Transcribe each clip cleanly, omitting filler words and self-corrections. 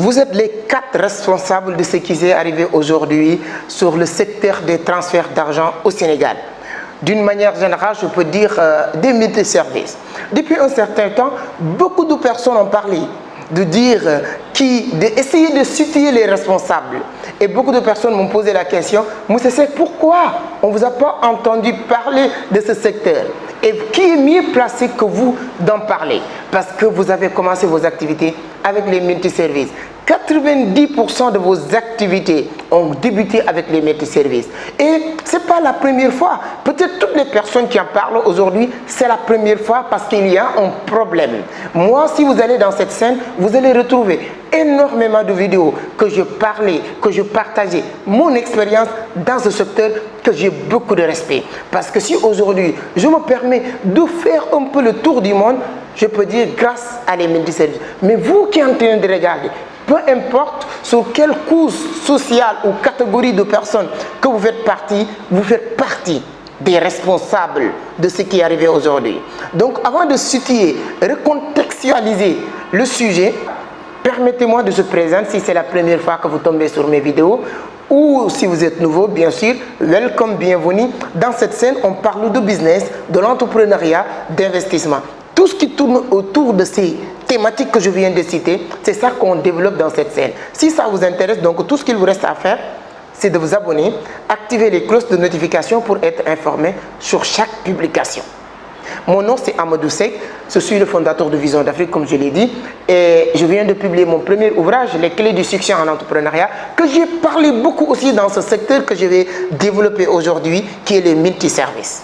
Vous êtes les 4 responsables de ce qui s'est arrivé aujourd'hui sur le secteur des transferts d'argent au Sénégal. D'une manière générale, je peux dire des multiservices. Depuis un certain temps, beaucoup de personnes ont parlé d'essayer de situer les responsables. Et beaucoup de personnes m'ont posé la question, Moussa Seck, pourquoi on ne vous a pas entendu parler de ce secteur? Et qui est mieux placé que vous d'en parler? Parce que vous avez commencé vos activités avec les multiservices. 90% de vos activités ont débuté avec les multiservices. Et ce n'est pas la première fois. Peut-être toutes les personnes qui en parlent aujourd'hui, c'est la première fois parce qu'il y a un problème. Moi, si vous allez dans cette scène, vous allez retrouver énormément de vidéos que je parlais, que je partageais, mon expérience dans ce secteur, que j'ai beaucoup de respect. Parce que si aujourd'hui, je me permets de faire un peu le tour du monde, je peux dire grâce à les multiservices. Mais vous qui êtes en train de regarder, peu importe sur quelle couche sociale ou catégorie de personnes que vous faites partie des responsables de ce qui est arrivé aujourd'hui. Donc avant de situer, recontextualiser le sujet, permettez-moi de se présenter si c'est la première fois que vous tombez sur mes vidéos ou si vous êtes nouveau, bien sûr, welcome, bienvenue. Dans cette scène, on parle de business, de l'entrepreneuriat, d'investissement. Tout ce qui tourne autour de ces thématiques que je viens de citer, c'est ça qu'on développe dans cette scène. Si ça vous intéresse, donc tout ce qu'il vous reste à faire, c'est de vous abonner, activer les cloches de notification pour être informé sur chaque publication. Mon nom c'est Amadou Seck, je suis le fondateur de Vision d'Afrique comme je l'ai dit et je viens de publier mon premier ouvrage, Les clés du succès en entrepreneuriat, que j'ai parlé beaucoup aussi dans ce secteur que je vais développer aujourd'hui, qui est les multiservices.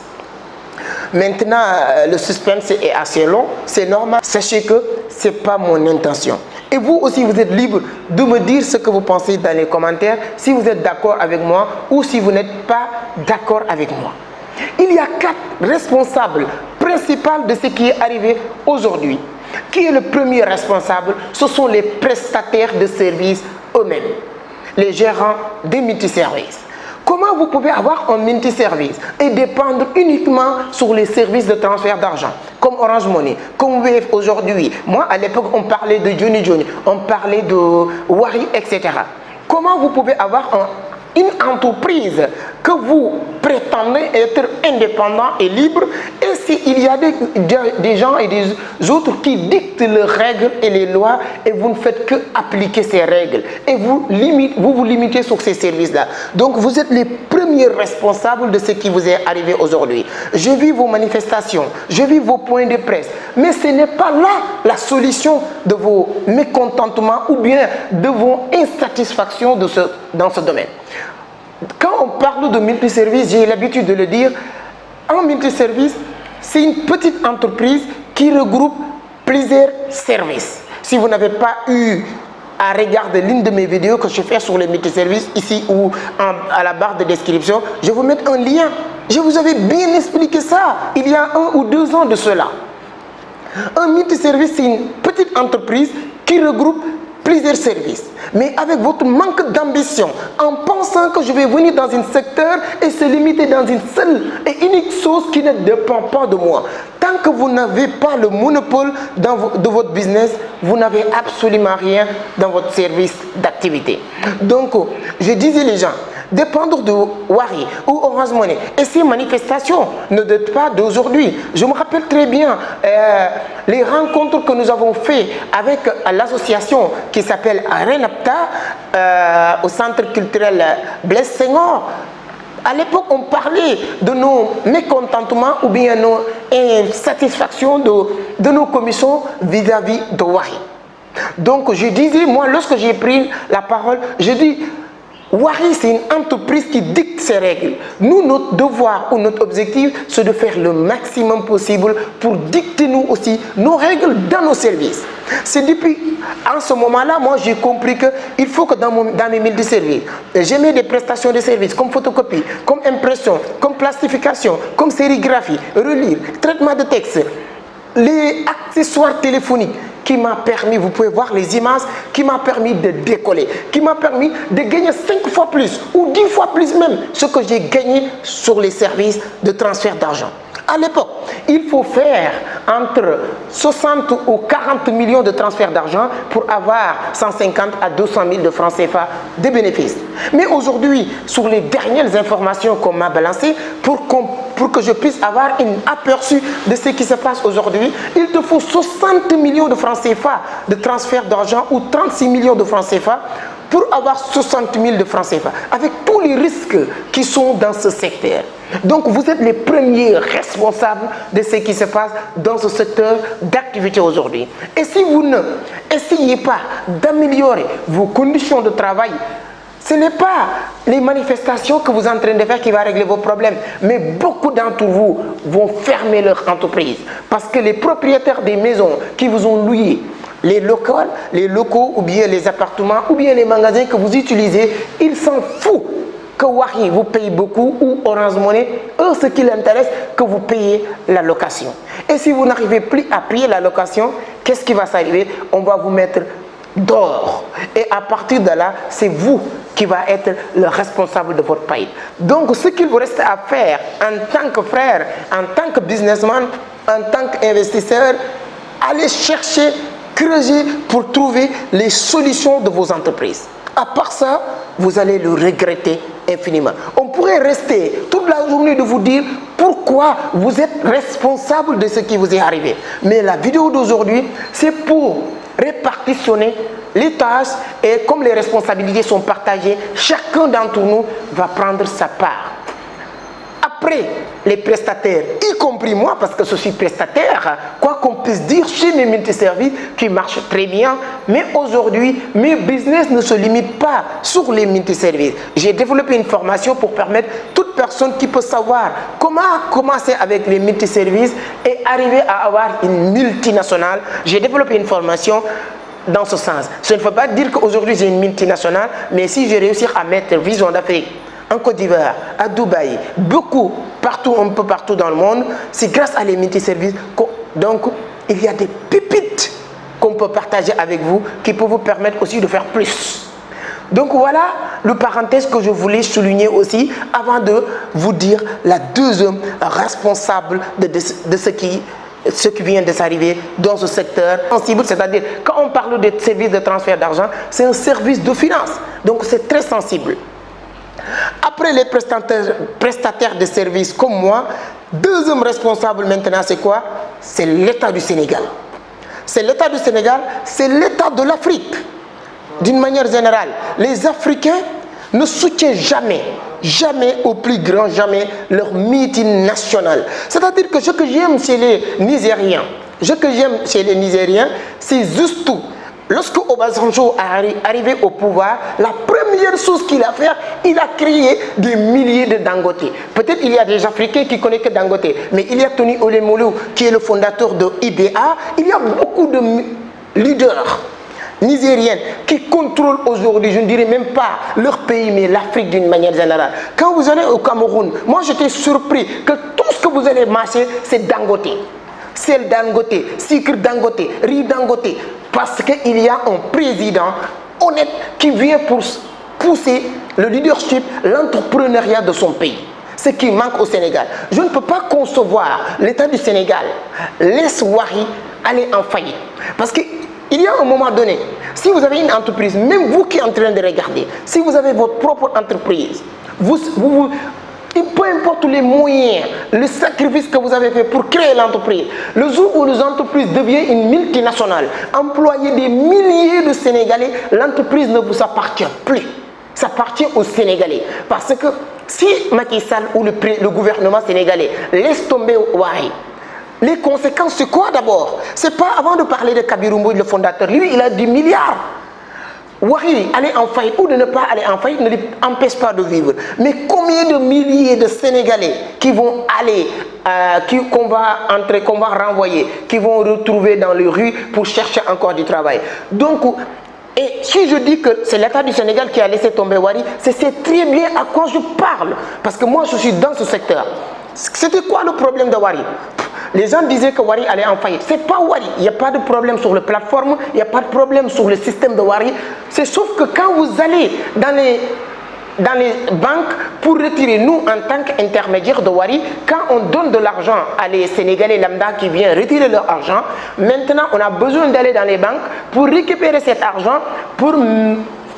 Maintenant, le suspense est assez long, c'est normal. Sachez que ce n'est pas mon intention. Et vous aussi, vous êtes libre de me dire ce que vous pensez dans les commentaires, si vous êtes d'accord avec moi ou si vous n'êtes pas d'accord avec moi. Il y a 4 responsables principaux de ce qui est arrivé aujourd'hui. Qui est le premier responsable? Ce sont les prestataires de services eux-mêmes, les gérants des multiservices. Comment vous pouvez avoir un multiservice et dépendre uniquement sur les services de transfert d'argent, comme Orange Money, comme Wave aujourd'hui? Moi, à l'époque, on parlait de Johnny Johnny, on parlait de Wari, etc. Comment vous pouvez avoir une entreprise que vous prétendez être indépendant et libre, et s'il y a des gens et des autres qui dictent les règles et les lois et vous ne faites que appliquer ces règles et vous vous limitez sur ces services-là. Donc vous êtes les premiers responsables de ce qui vous est arrivé aujourd'hui. Je vis vos manifestations, je vis vos points de presse, mais ce n'est pas là la solution de vos mécontentements ou bien de vos insatisfactions dans ce domaine. Quand on parle de multiservice, j'ai l'habitude de le dire, un multiservice, c'est une petite entreprise qui regroupe plusieurs services. Si vous n'avez pas eu à regarder l'une de mes vidéos que je fais sur les multiservices, ici ou à la barre de description, je vais vous mettre un lien. Je vous avais bien expliqué ça il y a 1 ou 2 ans de cela. Un multiservice, c'est une petite entreprise qui regroupe plusieurs services, mais avec votre manque d'ambition, en pensant que je vais venir dans un secteur et se limiter dans une seule et unique chose qui ne dépend pas de moi. Tant que vous n'avez pas le monopole de votre business, vous n'avez absolument rien dans votre service d'activité. Donc, je disais les gens, dépendre de Wari ou Orange Money. Et ces manifestations ne datent pas d'aujourd'hui. Je me rappelle très bien les rencontres que nous avons faites avec l'association qui s'appelle RENAPTA au centre culturel Blaise Senghor. À l'époque, on parlait de nos mécontentements ou bien nos insatisfactions de nos commissions vis-à-vis de Wari. Donc, je disais, moi, lorsque j'ai pris la parole, je dis, Wari, c'est une entreprise qui dicte ses règles. Nous, notre devoir ou notre objectif, c'est de faire le maximum possible pour dicter nous aussi nos règles dans nos services. C'est depuis en ce moment-là, moi, j'ai compris qu'il faut que dans mes multiservices, j'ai mis des prestations de services comme photocopie, comme impression, comme plastification, comme sérigraphie, relire, traitement de texte, les accessoires téléphoniques qui m'a permis, vous pouvez voir les images, qui m'a permis de décoller, qui m'a permis de gagner 5 fois plus ou 10 fois plus même ce que j'ai gagné sur les services de transfert d'argent. À l'époque, il faut faire entre 60 ou 40 millions de transferts d'argent pour avoir 150 à 200 000 de francs CFA de bénéfices. Mais aujourd'hui, sur les dernières informations qu'on m'a balancées, pour que je puisse avoir un aperçu de ce qui se passe aujourd'hui, il te faut 60 millions de francs CFA de transfert d'argent ou 36 millions de francs CFA pour avoir 60 000 de francs CFA, avec tous les risques qui sont dans ce secteur. Donc vous êtes les premiers responsables de ce qui se passe dans ce secteur d'activité aujourd'hui. Et si vous ne essayez pas d'améliorer vos conditions de travail, ce n'est pas les manifestations que vous êtes en train de faire qui va régler vos problèmes, mais beaucoup d'entre vous vont fermer leur entreprise parce que les propriétaires des maisons qui vous ont loué, les locaux ou bien les appartements ou bien les magasins que vous utilisez, ils s'en foutent que Wari vous paye beaucoup ou Orange Money, eux ce qui l'intéresse, que vous payez la location. Et si vous n'arrivez plus à payer la location, qu'est-ce qui va s'arriver? On va vous mettre dehors. Et à partir de là, c'est vous qui va être le responsable de votre pays. Donc ce qu'il vous reste à faire en tant que frère, en tant que businessman, en tant qu'investisseur, allez chercher, creuser pour trouver les solutions de vos entreprises. À part ça, vous allez le regretter infiniment. On pourrait rester toute la journée de vous dire pourquoi vous êtes responsable de ce qui vous est arrivé. Mais la vidéo d'aujourd'hui, c'est pour répartitionner les tâches et comme les responsabilités sont partagées, chacun d'entre nous va prendre sa part. Après, les prestataires, y compris moi, parce que je suis prestataire, quoi qu'on puisse dire chez mes multiservices qui marchent très bien, mais aujourd'hui, mes business ne se limitent pas sur les multiservices. J'ai développé une formation pour permettre toute personne qui peut savoir comment commencer avec les multiservices et arriver à avoir une multinationale. J'ai développé une formation dans ce sens. Ce ne faut pas dire qu'aujourd'hui j'ai une multinationale, mais si je réussis à mettre Vision d'Afrique en Côte d'Ivoire, à Dubaï, beaucoup, partout, un peu partout dans le monde, c'est grâce à les multiservices. Donc, il y a des pépites qu'on peut partager avec vous qui peuvent vous permettre aussi de faire plus. Donc voilà le parenthèse que je voulais souligner aussi avant de vous dire la deuxième responsable de ce qui vient de s'arriver dans ce secteur sensible, c'est-à-dire quand on parle de service de transfert d'argent, c'est un service de finance, donc c'est très sensible. Après les prestataires de services comme moi, deuxième responsable maintenant c'est quoi? C'est l'État du Sénégal. C'est l'État du Sénégal, c'est l'État de l'Afrique. D'une manière générale, les Africains ne soutiennent jamais au plus grand jamais leur meeting national. C'est-à-dire que ce que j'aime chez les Nigériens, c'est juste tout. Lorsque Obasanjo est arrivé au pouvoir, la première chose qu'il a fait, il a créé des milliers de Dangote. Peut-être il y a des Africains qui connaissent que Dangote, mais il y a Tony Olemolu qui est le fondateur de IBA. Il y a beaucoup de leaders nigériens qui contrôlent aujourd'hui, je ne dirais même pas leur pays, mais l'Afrique d'une manière générale. Quand vous allez au Cameroun, moi j'étais surpris que tout ce que vous allez marcher, c'est Dangote. Sel Dangote, sucre Dangote, riz Dangote. Parce qu'il y a un président honnête qui vient pour pousser le leadership, l'entrepreneuriat de son pays. Ce qui manque au Sénégal. Je ne peux pas concevoir l'État du Sénégal laisse Wari aller en faillite. Parce qu'il y a un moment donné, si vous avez une entreprise, même vous qui êtes en train de regarder, si vous avez votre propre entreprise, peu importe les moyens, le sacrifice que vous avez fait pour créer l'entreprise, le jour où l'entreprise devient une multinationale, employer des milliers de Sénégalais, l'entreprise ne vous appartient plus. Ça appartient aux Sénégalais. Parce que si Macky Sall ou le gouvernement sénégalais laisse tomber Wari, les conséquences, c'est quoi d'abord? C'est pas avant de parler de Kabirou Mbodj, le fondateur. Lui, il a 10 milliards. Wari, aller en faillite ou de ne pas aller en faillite ne lui empêche pas de vivre. Mais combien de milliers de Sénégalais qui vont aller, qu'on va renvoyer, qui vont retrouver dans les rues pour chercher encore du travail. Donc, et si je dis que c'est l'État du Sénégal qui a laissé tomber Wari, c'est très bien à quoi je parle. Parce que moi, je suis dans ce secteur. C'était quoi le problème de Wari? Les gens disaient que Wari allait en faillite. C'est pas Wari. Il n'y a pas de problème sur la plateforme. Il n'y a pas de problème sur le système de Wari. C'est sauf que quand vous allez dans les dans les banques pour retirer nous en tant qu'intermédiaire de Wari. Quand on donne de l'argent à les Sénégalais lambda qui viennent retirer leur argent, maintenant on a besoin d'aller dans les banques pour récupérer cet argent pour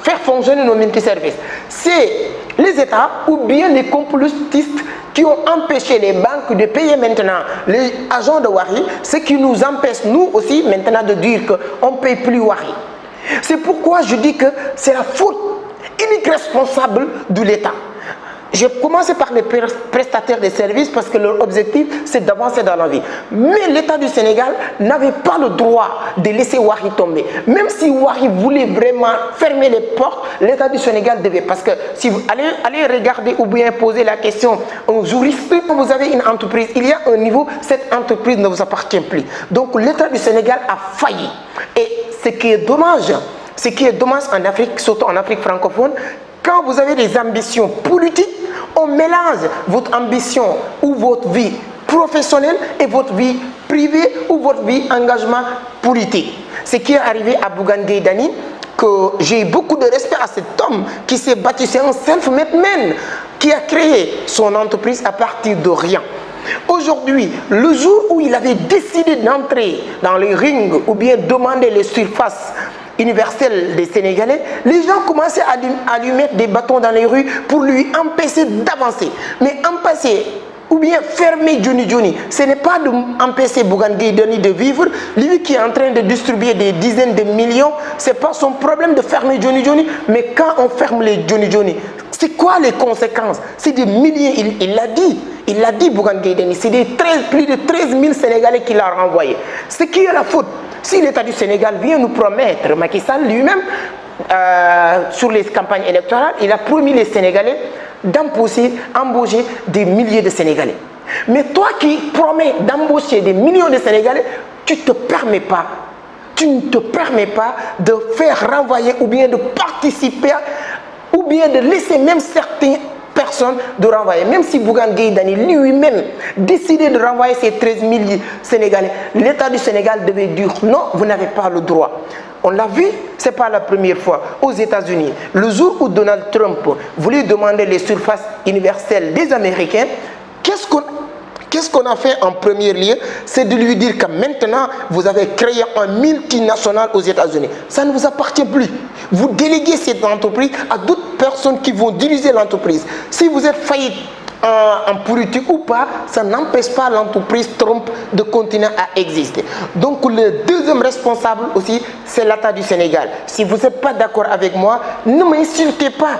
faire fonctionner nos multiservices. C'est les États ou bien les complotistes qui ont empêché les banques de payer maintenant les agents de Wari, ce qui nous empêche nous aussi maintenant de dire qu'on ne paye plus Wari. C'est pourquoi je dis que c'est la faute unique responsable de l'État. J'ai commencé par les prestataires de services parce que leur objectif c'est d'avancer dans la vie. Mais l'État du Sénégal n'avait pas le droit de laisser Wari tomber. Même si Wari voulait vraiment fermer les portes, l'État du Sénégal devait. Parce que si vous allez regarder ou bien poser la question aux juristes, quand vous avez une entreprise, il y a un niveau, cette entreprise ne vous appartient plus. Donc l'État du Sénégal a failli. Et ce qui est dommage en Afrique, surtout en Afrique francophone, quand vous avez des ambitions politiques, on mélange votre ambition ou votre vie professionnelle et votre vie privée ou votre vie engagement politique. Ce qui est arrivé à Bougane Gueye Dany, que j'ai beaucoup de respect à cet homme qui s'est battu, c'est un self-made man qui a créé son entreprise à partir de rien. Aujourd'hui, le jour où il avait décidé d'entrer dans les rings ou bien demander les surfaces universelle des Sénégalais, les gens commençaient à lui mettre des bâtons dans les rues pour lui empêcher d'avancer. Mais empêcher ou bien fermer Johnny Johnny, ce n'est pas d'empêcher Bougane Gueye Dany de vivre. Lui qui est en train de distribuer des dizaines de millions, ce n'est pas son problème de fermer Johnny Johnny. Mais quand on ferme les Johnny Johnny, c'est quoi les conséquences? C'est des milliers, il l'a dit Bougane Gueye Dany, c'est plus de 13 000 Sénégalais qu'il a renvoyés. C'est qui est la faute? Si l'État du Sénégal vient nous promettre, Macky Sall lui-même, sur les campagnes électorales, il a promis les Sénégalais d'embaucher des milliers de Sénégalais. Mais toi qui promets d'embaucher des millions de Sénégalais, tu ne te permets pas de faire renvoyer ou bien de participer ou bien de laisser même certaines personnes de renvoyer. Même si Bougane Gueye Dany lui-même décidait de renvoyer ces 13 000 Sénégalais, l'État du Sénégal devait dire non, vous n'avez pas le droit. On l'a vu, ce n'est pas la première fois. Aux États-Unis, le jour où Donald Trump voulait demander les surfaces universelles des Américains, qu'est-ce qu'on a fait en premier lieu? C'est de lui dire que maintenant, vous avez créé un multinational aux États-Unis. Ça ne vous appartient plus. Vous déléguez cette entreprise à d'autres personnes qui vont diriger l'entreprise. Si vous êtes faillite en politique ou pas, ça n'empêche pas l'entreprise Trump de continuer à exister. Donc le deuxième responsable aussi, c'est l'État du Sénégal. Si vous n'êtes pas d'accord avec moi, ne m'insultez pas.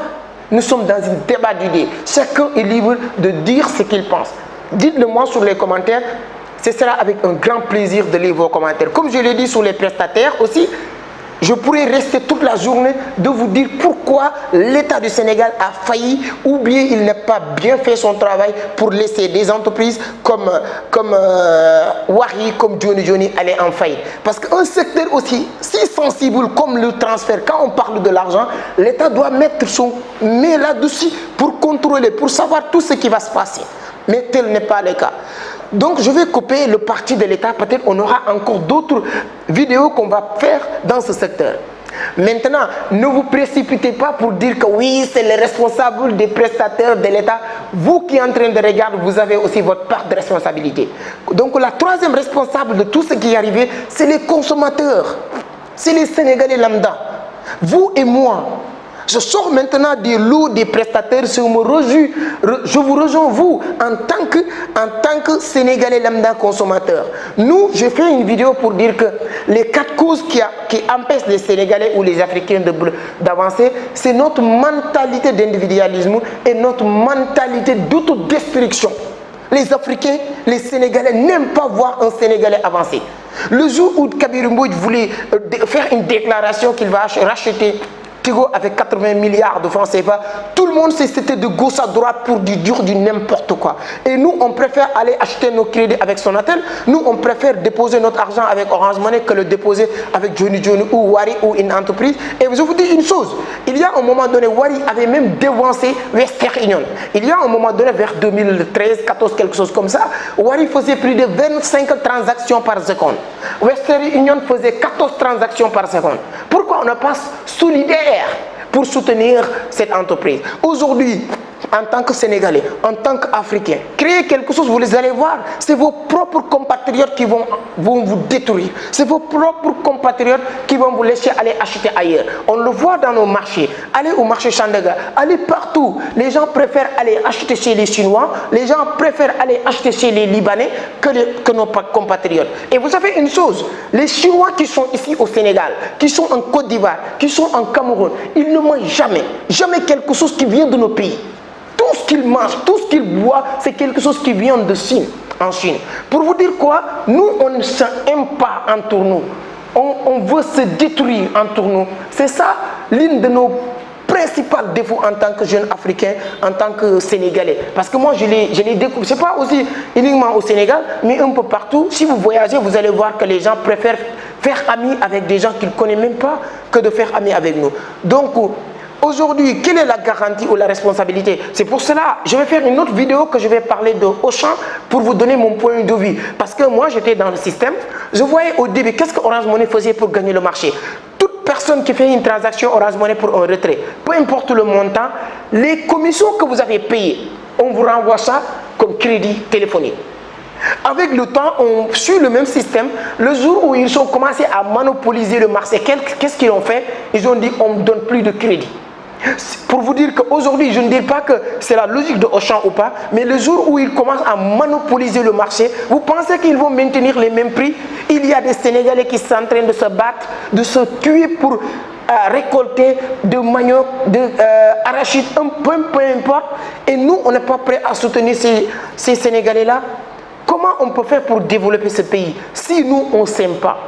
Nous sommes dans un débat d'idées. Chacun est libre de dire ce qu'il pense. Dites-le moi sur les commentaires. Ce sera avec un grand plaisir de lire vos commentaires. Comme je l'ai dit sur les prestataires aussi, je pourrais rester toute la journée de vous dire pourquoi l'État du Sénégal a failli ou bien il n'a pas bien fait son travail pour laisser des entreprises comme Wari, comme Johnny Johnny aller en faillite. Parce qu'un secteur aussi si sensible comme le transfert, quand on parle de l'argent, l'État doit mettre son nez là-dessus pour contrôler, pour savoir tout ce qui va se passer. Mais tel n'est pas le cas. Donc je vais couper le parti de l'État, peut-être on aura encore d'autres vidéos qu'on va faire dans ce secteur. Maintenant, ne vous précipitez pas pour dire que oui, c'est le responsable des prestataires de l'État. Vous qui êtes en train de regarder, vous avez aussi votre part de responsabilité. Donc la troisième responsable de tout ce qui est arrivé, c'est les consommateurs. C'est les Sénégalais lambda. Vous et moi. Je sors maintenant des lots des prestataires, je vous rejoins vous en tant que Sénégalais lambda consommateur. Nous, j'ai fait une vidéo pour dire que les 4 causes qui empêchent les Sénégalais ou les Africains d'avancer, c'est notre mentalité d'individualisme et notre mentalité d'autodestruction. Les Africains, les Sénégalais n'aiment pas voir un Sénégalais avancer. Le jour où Kabir Mbodj voulait faire une déclaration qu'il va racheter avec 80 milliards de francs CFA, tout le monde c'était de gauche à droite pour dire du n'importe quoi. Et nous, on préfère aller acheter nos crédits avec Sonatel. Nous, on préfère déposer notre argent avec Orange Money que le déposer avec Johnny Johnny ou Wari ou une entreprise. Et je vous dis une chose, il y a un moment donné, Wari avait même dévancé Western Union. Il y a un moment donné, vers 2013, 14, quelque chose comme ça, Wari faisait plus de 25 transactions par seconde. Western Union faisait 14 transactions par seconde. Pourquoi on n'est pas solidaire pour soutenir cette entreprise. Aujourd'hui, en tant que Sénégalais, en tant qu'Africains, créer quelque chose, vous les allez voir, c'est vos propres compatriotes qui vont vous détruire. C'est vos propres compatriotes qui vont vous laisser aller acheter ailleurs. On le voit dans nos marchés. Allez au marché Sandaga, allez partout. Les gens préfèrent aller acheter chez les Chinois, les gens préfèrent aller acheter chez les Libanais que nos compatriotes. Et vous savez une chose, les Chinois qui sont ici au Sénégal, qui sont en Côte d'Ivoire, qui sont en Cameroun, ils ne mangent jamais quelque chose qui vient de nos pays. Tout ce qu'ils mangent, tout ce qu'ils boivent, c'est quelque chose qui vient de Chine, en Chine. Pour vous dire quoi, nous, on ne s'aime pas entre nous. On veut se détruire entre nous. C'est ça l'une de nos principaux défauts en tant que jeune Africain, en tant que Sénégalais. Parce que moi, je l'ai découvert. Ce n'est pas aussi uniquement au Sénégal, mais un peu partout. Si vous voyagez, vous allez voir que les gens préfèrent faire ami avec des gens qu'ils ne connaissent même pas que de faire ami avec nous. Donc, aujourd'hui, quelle est la garantie ou la responsabilité? C'est pour cela que je vais faire une autre vidéo que je vais parler de Auchan pour vous donner mon point de vue. Parce que moi, j'étais dans le système. Je voyais au début qu'est-ce que Orange Money faisait pour gagner le marché. Toute personne qui fait une transaction Orange Money pour un retrait, peu importe le montant, les commissions que vous avez payées, on vous renvoie ça comme crédit téléphonique. Avec le temps, on suit le même système. Le jour où ils ont commencé à monopoliser le marché, qu'est-ce qu'ils ont fait? Ils ont dit on ne donne plus de crédit. Pour vous dire qu'aujourd'hui, je ne dis pas que c'est la logique de Auchan ou pas, mais le jour où ils commencent à monopoliser le marché, vous pensez qu'ils vont maintenir les mêmes prix? Il y a des Sénégalais qui sont en train de se battre, de se tuer pour récolter de manioc, d'arachide, peu importe. Et nous, on n'est pas prêt à soutenir ces Sénégalais-là. Comment on peut faire pour développer ce pays si nous, on ne s'aime pas?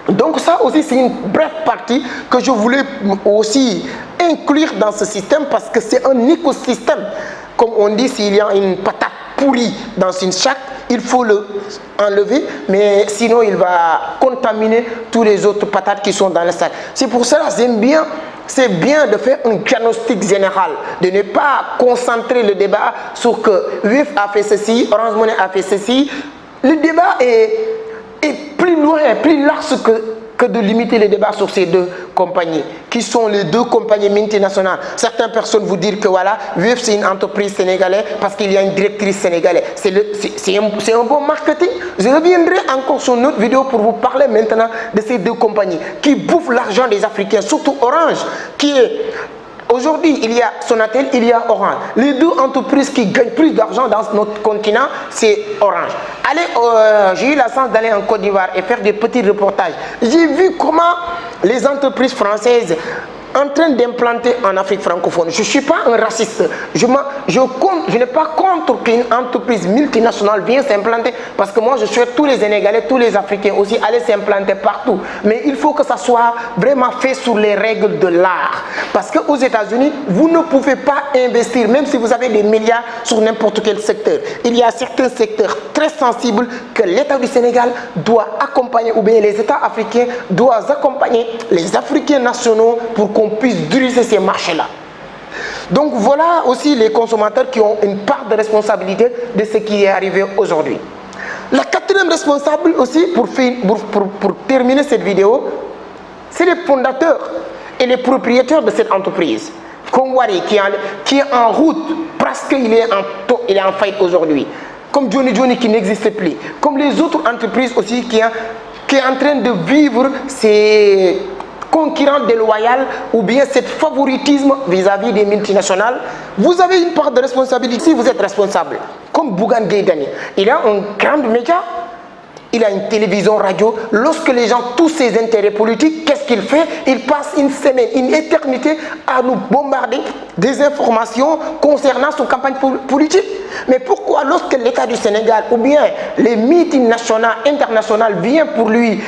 Donc ça aussi, c'est une brève partie que je voulais aussi inclure dans ce système parce que c'est un écosystème. Comme on dit, s'il y a une patate pourrie dans une chatte, il faut l'enlever, mais sinon il va contaminer tous les autres patates qui sont dans le sac. C'est pour cela que j'aime bien. C'est bien de faire un diagnostic général, de ne pas concentrer le débat sur que Wave a fait ceci, Orange Money a fait ceci. Le débat est plus loin, plus large que de limiter le débat sur ces deux compagnies, qui sont les deux compagnies multinationales. Certaines personnes vous disent que voilà, Wave c'est une entreprise sénégalaise parce qu'il y a une directrice sénégalaise. C'est un bon marketing. Je reviendrai encore sur une autre vidéo pour vous parler maintenant de ces deux compagnies qui bouffent l'argent des Africains, surtout Orange, qui est... Aujourd'hui, il y a Sonatel, il y a Orange. Les deux entreprises qui gagnent plus d'argent dans notre continent, c'est Orange. J'ai eu la chance d'aller en Côte d'Ivoire et faire des petits reportages. J'ai vu comment les entreprises françaises en train d'implanter en Afrique francophone. Je ne suis pas un raciste. Je n'ai pas contre qu'une entreprise multinationale vienne s'implanter parce que moi je souhaite tous les Sénégalais, tous les Africains aussi aller s'implanter partout. Mais il faut que ça soit vraiment fait sur les règles de l'art. Parce qu'aux États-Unis, vous ne pouvez pas investir, même si vous avez des milliards sur n'importe quel secteur. Il y a certains secteurs très sensibles que l'État du Sénégal doit accompagner, ou bien les États africains doivent accompagner les Africains nationaux pour qu'on puisse diriger ces marchés-là. Donc voilà aussi les consommateurs qui ont une part de responsabilité de ce qui est arrivé aujourd'hui. La quatrième responsable aussi, pour terminer cette vidéo, c'est les fondateurs et les propriétaires de cette entreprise. Comme Wari qui est en route, presque il est en faillite aujourd'hui. Comme Johnny qui n'existe plus. Comme les autres entreprises aussi qui est en train de vivre ces concurrents déloyaux ou bien ce favoritisme vis-à-vis des multinationales. Vous avez une part de responsabilité si vous êtes responsable. Comme Bougane Gueye Dany, il a un grand média, il a une télévision, radio. Lorsque les gens, tous ses intérêts politiques, qu'est-ce qu'il fait? Il passe une semaine, une éternité à nous bombarder des informations concernant son campagne politique. Mais pourquoi lorsque l'État du Sénégal ou bien les multinationales internationales viennent pour lui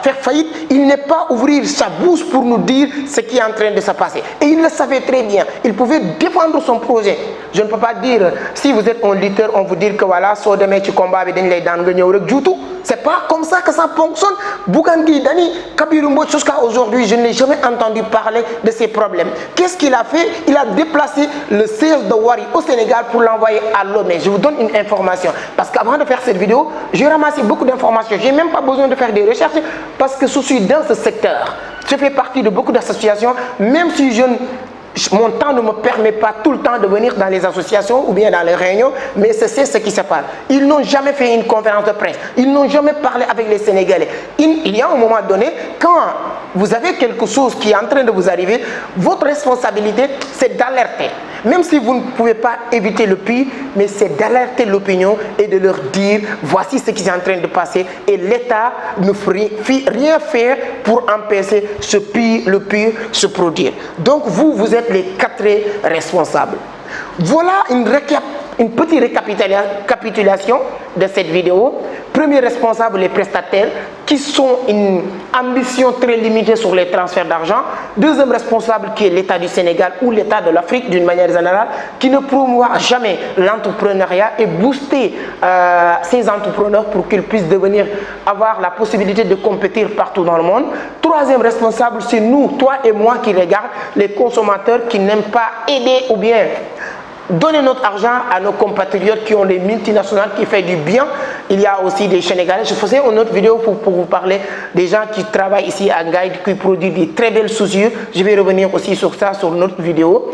faire faillite, il n'est pas ouvrir sa bouche pour nous dire ce qui est en train de se passer. Et il le savait très bien. Il pouvait défendre son projet. Je ne peux pas dire, si vous êtes un lutteur, on vous dit que voilà, so demain tu combats avec les dangers. tout. C'est pas comme ça que ça fonctionne. Bougane Gueye Dany, Kabirou Mbodj, jusqu'à aujourd'hui, je n'ai jamais entendu parler de ces problèmes. Qu'est-ce qu'il a fait? Il a déplacé le siège de Wari au Sénégal pour l'envoyer à Lomé. Je vous donne une information. Parce qu'avant de faire cette vidéo, j'ai ramassé beaucoup d'informations. Je n'ai même pas besoin de faire des recherches parce que je suis dans ce secteur. Je fais partie de beaucoup d'associations, même si mon temps ne me permet pas tout le temps de venir dans les associations ou bien dans les réunions, mais c'est ce qui se passe. Ils n'ont jamais fait une conférence de presse. Ils n'ont jamais parlé avec les Sénégalais. Il y a un moment donné, quand vous avez quelque chose qui est en train de vous arriver, votre responsabilité, c'est d'alerter. Même si vous ne pouvez pas éviter le pire, mais c'est d'alerter l'opinion et de leur dire, voici ce qui est en train de passer et l'État ne fait rien faire pour empêcher le pire se produire. Donc vous êtes les 4 responsables. Voilà une petite récapitulation de cette vidéo. Premier responsable, les prestataires qui sont une ambition très limitée sur les transferts d'argent. Deuxième responsable qui est l'État du Sénégal ou l'État de l'Afrique d'une manière générale qui ne promouvoit jamais l'entrepreneuriat et booster ces entrepreneurs pour qu'ils puissent avoir la possibilité de compétir partout dans le monde. Troisième responsable, c'est nous, toi et moi qui regardent, les consommateurs qui n'aiment pas aider ou bien donner notre argent à nos compatriotes qui ont des multinationales qui font du bien. Il y a aussi des Sénégalais. Je faisais une autre vidéo pour vous parler des gens qui travaillent ici à Ngaï, qui produisent des très belles chaussures. Je vais revenir aussi sur ça, sur notre vidéo.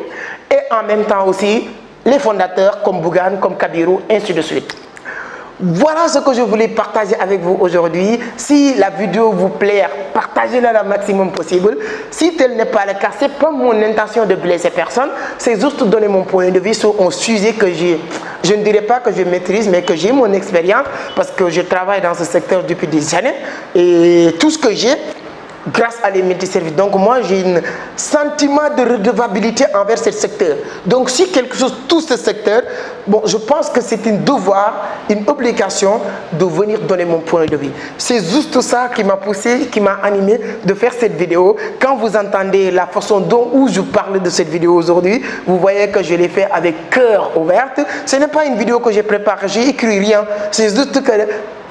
Et en même temps aussi, les fondateurs comme Bougane, comme Kabirou, ainsi de suite. Voilà ce que je voulais partager avec vous aujourd'hui. Si la vidéo vous plaît, partagez-la le maximum possible. Si tel n'est pas le cas, ce n'est pas mon intention de blesser personne. C'est juste donner mon point de vue sur un sujet que je ne dirais pas que je maîtrise, mais que j'ai mon expérience parce que je travaille dans ce secteur depuis des années. Et tout ce que j'ai, grâce à les multiservices. Donc moi j'ai un sentiment de redevabilité envers ce secteur. Donc si quelque chose touche ce secteur, bon, je pense que c'est un devoir, une obligation de venir donner mon point de vue. C'est juste ça qui m'a poussé, qui m'a animé de faire cette vidéo. Quand vous entendez la façon dont je parle de cette vidéo aujourd'hui, vous voyez que je l'ai fait avec cœur ouvert. Ce n'est pas une vidéo que j'ai préparée, j'ai écrit rien. C'est juste que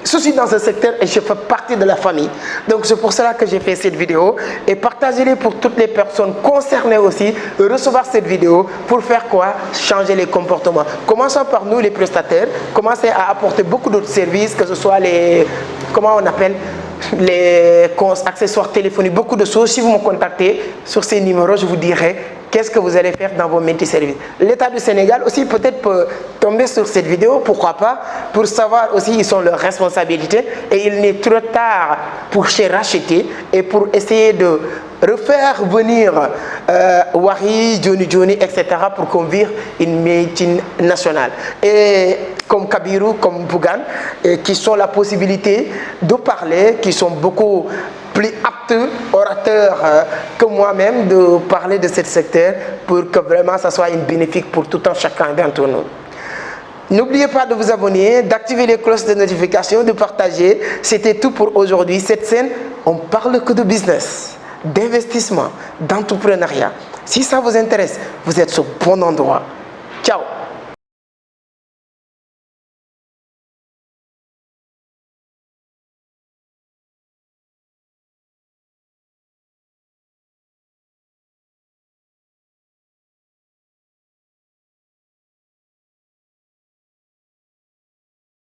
je suis dans ce secteur et je fais partie de la famille. Donc c'est pour cela que j'ai fait cette vidéo. Et partagez-les pour toutes les personnes concernées aussi. Recevoir cette vidéo pour faire quoi? Changer les comportements. Commençons par nous les prestataires. Commencez à apporter beaucoup d'autres services, que ce soit les... Comment on appelle? Les accessoires téléphoniques, beaucoup de choses. Si vous me contactez sur ces numéros, je vous dirai qu'est-ce que vous allez faire dans vos multiservices. L'État du Sénégal aussi peut-être peut tomber sur cette vidéo, pourquoi pas, pour savoir aussi ils sont leurs responsabilités et il n'est trop tard pour se racheter et pour essayer de refaire venir Wari, Johnny, etc. pour conduire une multinationale. Et comme Kabirou, comme Bougane, qui sont la possibilité de parler, qui sont beaucoup plus aptes orateurs que moi-même de parler de ce secteur pour que vraiment ça soit une bénéfique pour tout un chacun d'entre nous. N'oubliez pas de vous abonner, d'activer les cloches de notification, de partager. C'était tout pour aujourd'hui. Cette scène, on parle que de business, d'investissement, d'entrepreneuriat. Si ça vous intéresse, vous êtes au bon endroit. Ciao!